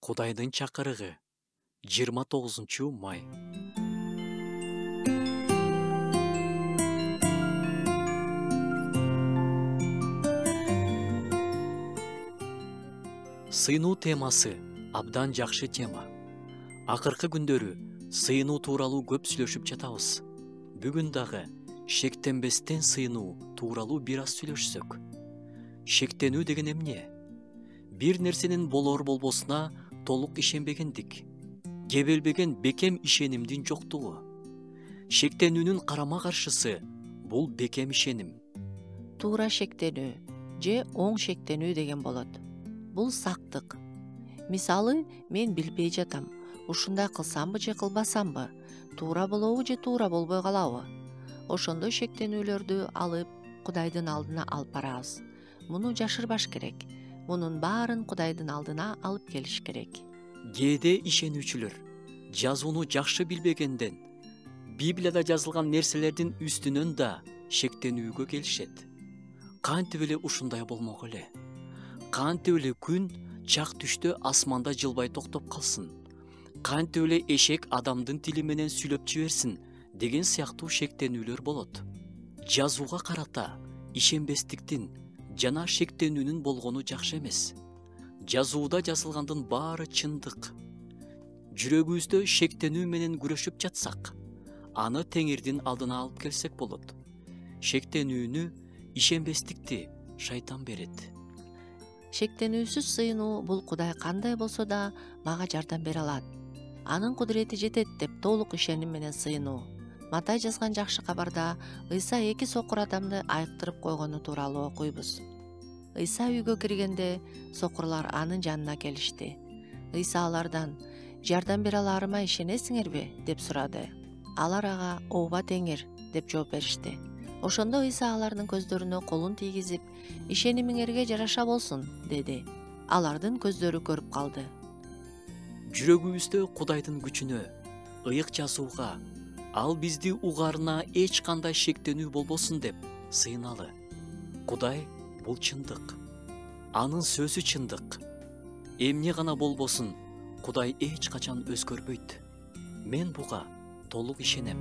Кудайдын чакырыгы 29 май. Сыйнуу темасы абдан жакшы тема. Акыркы күндөрү сыйнуу тууралуу көп сүйлөшүп жатабыз. Бүгүн дагы шектенбестен сыйнуу тууралуу бир аз сүйлөшсөк. Шектенүү деген эмне? Бир нерсенин болор болбосуна толук ишенбегендик. Кебелбеген бекем ишенимдин жоктугу. Шектенүүнүн карама каршысы бул бекем ишеним. Туура шектенүү же оң шектенүү деген болот. Бул сактык. Мисалы, мен билбей жатам, ушундай кылсамбы же кылбасамбы, туура болобу же туура болбой калабы. Ошондой шектенүүлөрдү алып Кудайдын алдына алып барабыз. Муну жашырбаш керек. Мунун баарын Кудайдын алдына алып келиш керек. Кээде ишенүүчүлөр жазууну жакшы билбегенден Библияда жазылган нерселердин үстүнөн да шектенүүгө келишет. Кантип эле ушундай болмок эле? Кантип эле күн чак түштө асманда жылбай токтоп калсын? Кантип эле эшек адамдын тили менен сүйлөп жиберсин деген сыяктуу шектенүүлөр болот. Жазууга карата ишенбестиктин жана шектенүүнүн болгону жакшы эмес. Жазууда жазылгандын баары чындык. Жүрөгүбүздө шектенүү менен күрөшүп жатсак, аны Теңирдин алдына алып келсек болот. Шектенүүнү, ишенбестикти шайтан берет. Шектенүүсүз сыйынуу бул Кудай кандай болсо да мага жардам бере алат. Анын кудурети жетет деп толук ишеним менен сыйынуу. Матай жазган жакшы кабарда Ыйса 2 сокур адамды айыктырып койгону тууралуу окуйбуз. Ыйса үйгө киргенде сокурлар анын жанына келишти. Ыйса алардан: "Жардам бере аларыма ишенесиңерби?" деп сурады. Алар ага "Ооба Теңир" деп жооп беришти. Ошондо Ыйса алардын көздөрүнө колун тийгизип, "Ишенимиңерге жараша болсун" деди. Алардын көздөрү көрүп калды. Жүрөгүбүздө Кудайдын күчүнө, ыйык жазууга, ал бизди угаарына эч кандай шектенүү болбосун деп сыйыналы. Кудай бул чындык. Анын сөзү чындык. Эмне гана болбосун, Кудай эч качан өзгөрбөйт. Мен буга толук ишенем.